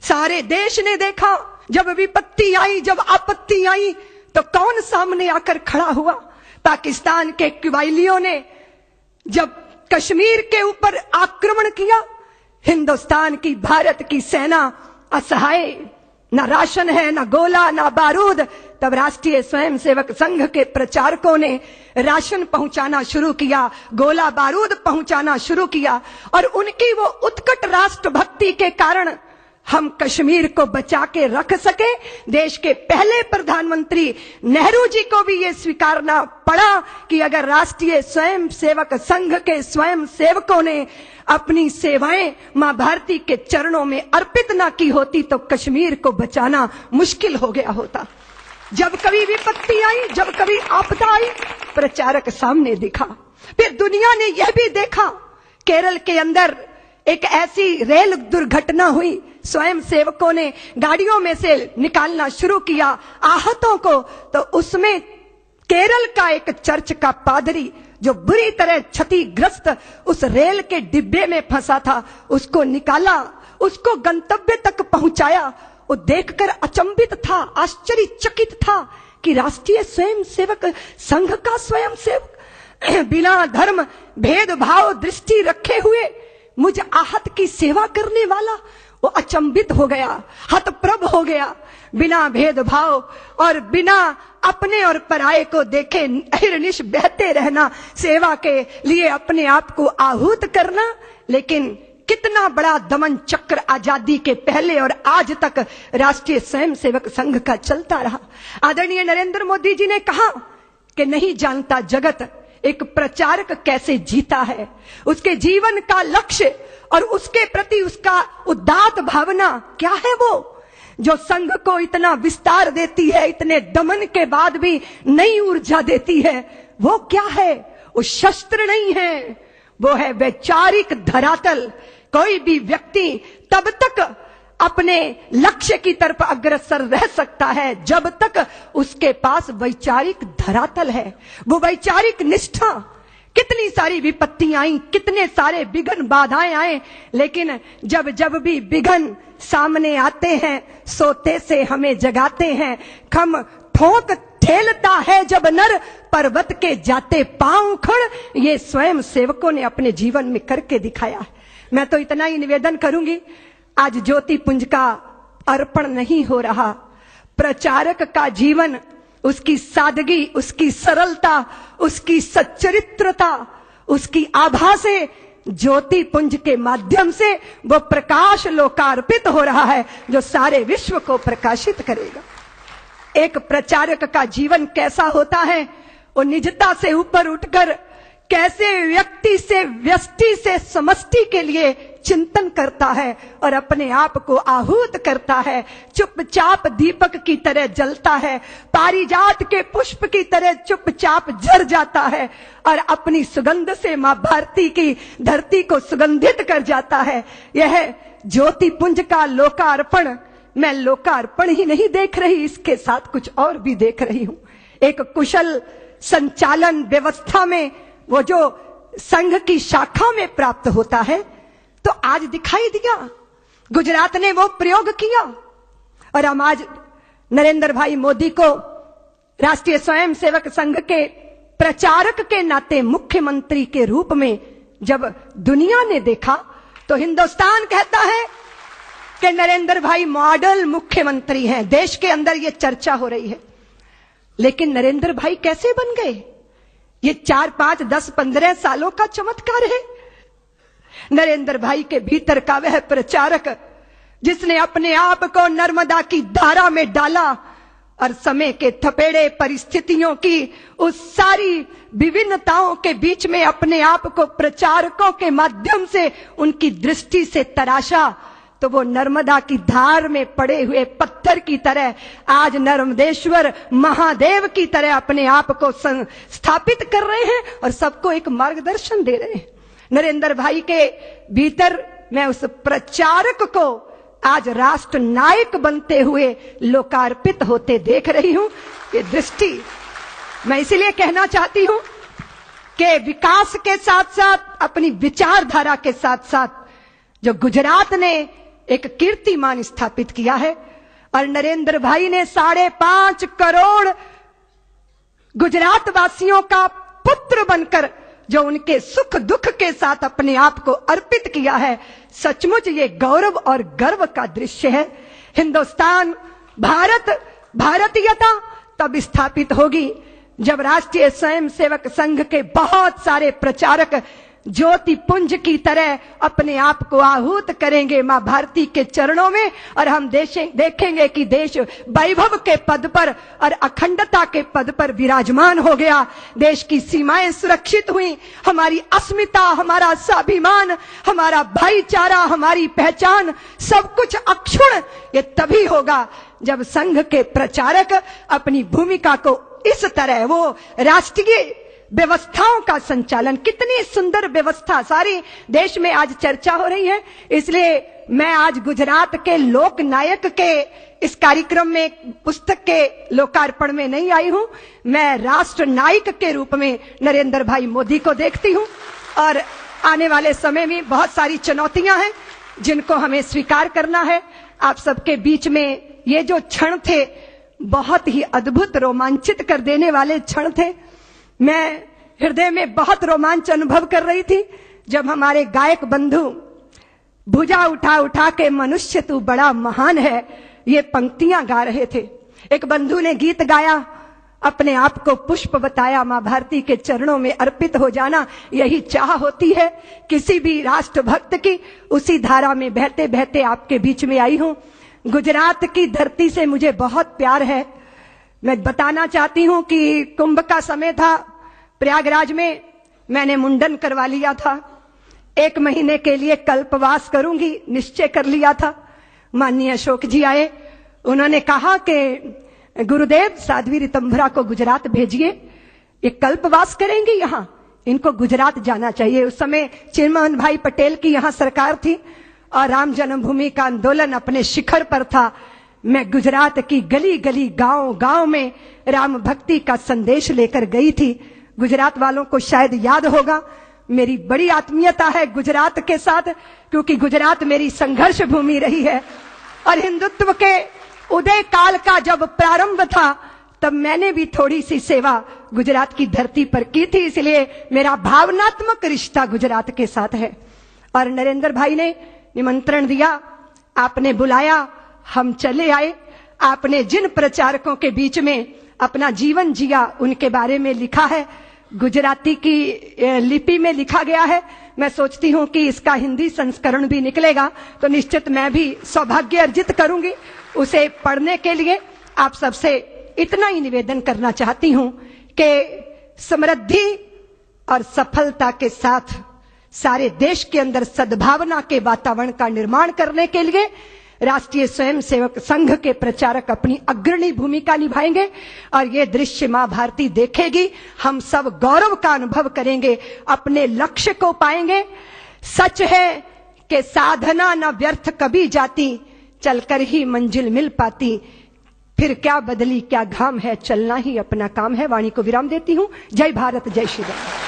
सारे देश ने देखा, जब विपत्ति आई, जब आपत्ति आई, तो कौन सामने आकर खड़ा हुआ? पाकिस्तान के कबायलियों ने जब कश्मीर के ऊपर आक्रमण किया, हिंदुस्तान की, भारत की सेना असहाय, न राशन है, न गोला, न बारूद। तब राष्ट्रीय स्वयंसेवक संघ के प्रचारकों ने राशन पहुंचाना शुरू किया, गोला बारूद पहुंचाना शुरू किया, और उनकी वो उत्कट राष्ट्रभक्ति के कारण हम कश्मीर को बचा के रख सके। देश के पहले प्रधानमंत्री नेहरू जी को भी ये स्वीकारना पड़ा कि अगर राष्ट्रीय स्वयंसेवक संघ के स्वयं सेवकों ने अपनी सेवाएं मां भारती के चरणों में अर्पित ना की होती तो कश्मीर को बचाना मुश्किल हो गया होता। जब कभी विपत्ति आई, जब कभी आपदा आई, प्रचारक सामने दिखा। फिर दुनिया ने यह भी देखा, केरल के अंदर एक ऐसी रेल दुर्घटना हुई, स्वयं सेवकों ने गाड़ियों में से निकालना शुरू किया आहतों को, तो उसमें केरल का एक चर्च का पादरी जो बुरी तरह क्षतिग्रस्त उस रेल के डिब्बे में फंसा था, उसको निकाला, उसको गंतव्य तक पहुंचाया। वो देखकर अचंभित था, आश्चर्यचकित था कि राष्ट्रीय स्वयंसेवक संघ का स्वयंसेवक बिना धर्म भेदभाव दृष्टि रखे हुए मुझ आहत की सेवा करने वाला। वो अचंभित हो गया, हतप्रभ हो गया। बिना भेदभाव और बिना अपने और पराये को देखे अहिर्निश बहते रहना, सेवा के लिए अपने आप को आहूत करना। लेकिन कितना बड़ा दमन चक्र आजादी के पहले और आज तक राष्ट्रीय स्वयंसेवक संघ का चलता रहा। आदरणीय नरेंद्र मोदी जी ने कहा कि नहीं जानता जगत एक प्रचारक कैसे जीता है, उसके जीवन का लक्ष्य और उसके प्रति उसका उदात्त भावना क्या है, वो जो संघ को इतना विस्तार देती है, इतने दमन के बाद भी नई ऊर्जा देती है, वो क्या है? वो शस्त्र नहीं है, वो है वैचारिक धरातल। कोई भी व्यक्ति तब तक अपने लक्ष्य की तरफ अग्रसर रह सकता है जब तक उसके पास वैचारिक धरातल है, वो वैचारिक निष्ठा। कितनी सारी विपत्तियां आई, कितने सारे विघ्न बाधाएं आए, लेकिन जब जब भी विघ्न सामने आते हैं, सोते से हमें जगाते हैं। खम ठोक ठेलता है जब नर, पर्वत के जाते पांव खड़। ये स्वयं सेवकों ने अपने जीवन में करके दिखाया है। मैं तो इतना ही निवेदन करूंगी, आज ज्योति पुंज का अर्पण नहीं हो रहा। प्रचारक का जीवन, उसकी सादगी, उसकी सरलता, उसकी सच्चरित्रता, उसकी आभा से ज्योति पुंज के माध्यम से वो प्रकाश लोकार्पित हो रहा है जो सारे विश्व को प्रकाशित करेगा। एक प्रचारक का जीवन कैसा होता है? वो निजता से ऊपर उठकर कैसे व्यक्ति से व्यष्टि से समष्टि के लिए चिंतन करता है और अपने आप को आहूत करता है। चुपचाप दीपक की तरह जलता है, पारिजात के पुष्प की तरह चुपचाप जर जाता है और अपनी सुगंध से मां भारती की धरती को सुगंधित कर जाता है। यह ज्योति पुंज का लोकार्पण, मैं लोकार्पण ही नहीं देख रही, इसके साथ कुछ और भी देख रही हूं। एक कुशल संचालन व्यवस्था में वो जो संघ की शाखा में प्राप्त होता है, तो आज दिखाई दिया। गुजरात ने वो प्रयोग किया और हम आज नरेंद्र भाई मोदी को राष्ट्रीय स्वयंसेवक संघ के प्रचारक के नाते मुख्यमंत्री के रूप में जब दुनिया ने देखा, तो हिंदुस्तान कहता है कि नरेंद्र भाई मॉडल मुख्यमंत्री हैं। देश के अंदर ये चर्चा हो रही है। लेकिन नरेंद्र भाई कैसे बन गए? ये 4, 5, 10, 15 सालों का चमत्कार है। नरेंद्र भाई के भीतर का वह प्रचारक जिसने अपने आप को नर्मदा की धारा में डाला और समय के थपेड़े परिस्थितियों की उस सारी विभिन्नताओं के बीच में अपने आप को प्रचारकों के माध्यम से उनकी दृष्टि से तराशा, तो वो नर्मदा की धार में पड़े हुए पत्थर की तरह आज नर्मदेश्वर महादेव की तरह अपने आप को स्थापित कर रहे हैं और सबको एक मार्गदर्शन दे रहे हैं। नरेंद्र भाई के भीतर मैं उस प्रचारक को आज राष्ट्र नायक बनते हुए लोकार्पित होते देख रही हूं। ये दृष्टि मैं इसलिए कहना चाहती हूं कि विकास के साथ साथ अपनी विचारधारा के साथ साथ जो गुजरात ने एक कीर्तिमान स्थापित किया है। और नरेंद्र भाई ने 5.5 करोड़ गुजरात वासियों का पुत्र बनकर जो उनके सुख दुख के साथ अपने आप को अर्पित किया है, सचमुच ये गौरव और गर्व का दृश्य है। हिंदुस्तान, भारत, भारतीयता तब स्थापित होगी जब राष्ट्रीय स्वयंसेवक संघ के बहुत सारे प्रचारक ज्योति पुंज की तरह अपने आप को आहूत करेंगे मां भारती के चरणों में, और हम देखेंगे कि देश वैभव के पद पर और अखंडता के पद पर विराजमान हो गया। देश की सीमाएं सुरक्षित हुई, हमारी अस्मिता, हमारा स्वाभिमान, हमारा भाईचारा, हमारी पहचान, सब कुछ अक्षुण्ण ये तभी होगा जब संघ के प्रचारक अपनी भूमिका को इस तरह, वो राष्ट्रीय व्यवस्थाओं का संचालन, कितनी सुंदर व्यवस्था सारी देश में आज चर्चा हो रही है। इसलिए मैं आज गुजरात के लोक नायक के इस कार्यक्रम में पुस्तक के लोकार्पण में नहीं आई हूं, मैं राष्ट्र नायक के रूप में नरेंद्र भाई मोदी को देखती हूं। और आने वाले समय में बहुत सारी चुनौतियां हैं जिनको हमें स्वीकार करना है। आप सबके बीच में ये जो क्षण थे बहुत ही अद्भुत, रोमांचित कर देने वाले क्षण थे। मैं हृदय में बहुत रोमांच अनुभव कर रही थी जब हमारे गायक बंधु भुजा उठा उठा के मनुष्य तू बड़ा महान है ये पंक्तियां गा रहे थे। एक बंधु ने गीत गाया, अपने आप को पुष्प बताया, मां भारती के चरणों में अर्पित हो जाना यही चाह होती है किसी भी राष्ट्रभक्त की। उसी धारा में बहते बहते आपके बीच में आई हूं। गुजरात की धरती से मुझे बहुत प्यार है। मैं बताना चाहती हूं कि कुंभ का समय था, प्रयागराज में मैंने मुंडन करवा लिया था। 1 महीने के लिए कल्पवास करूंगी निश्चय कर लिया था। माननीय अशोक जी आए, उन्होंने कहा कि गुरुदेव साध्वी ऋतंभरा को गुजरात भेजिए, ये कल्पवास करेंगी यहाँ, इनको गुजरात जाना चाहिए। उस समय चिन्मोहन भाई पटेल की यहाँ सरकार थी और राम जन्मभूमि का आंदोलन अपने शिखर पर था। मैं गुजरात की गली गली, गांव गांव में राम भक्ति का संदेश लेकर गई थी। गुजरात वालों को शायद याद होगा, मेरी बड़ी आत्मीयता है गुजरात के साथ, क्योंकि गुजरात मेरी संघर्ष भूमि रही है। और हिंदुत्व के उदय काल का जब प्रारंभ था तब मैंने भी थोड़ी सी सेवा गुजरात की धरती पर की थी, इसलिए मेरा भावनात्मक रिश्ता गुजरात के साथ है। और नरेंद्र भाई ने निमंत्रण दिया, आपने बुलाया, हम चले आए। आपने जिन प्रचारकों के बीच में अपना जीवन जिया उनके बारे में लिखा है, गुजराती की लिपि में लिखा गया है। मैं सोचती हूं कि इसका हिंदी संस्करण भी निकलेगा तो निश्चित मैं भी सौभाग्य अर्जित करूंगी उसे पढ़ने के लिए। आप सबसे इतना ही निवेदन करना चाहती हूं कि समृद्धि और सफलता के साथ सारे देश के अंदर सद्भावना के वातावरण का निर्माण करने के लिए राष्ट्रीय स्वयंसेवक संघ के प्रचारक अपनी अग्रणी भूमिका निभाएंगे और ये दृश्य मां भारती देखेगी। हम सब गौरव का अनुभव करेंगे, अपने लक्ष्य को पाएंगे। सच है कि साधना न व्यर्थ कभी जाती, चलकर ही मंजिल मिल पाती। फिर क्या बदली क्या घाम है, चलना ही अपना काम है। वाणी को विराम देती हूं। जय भारत, जय श्री राम।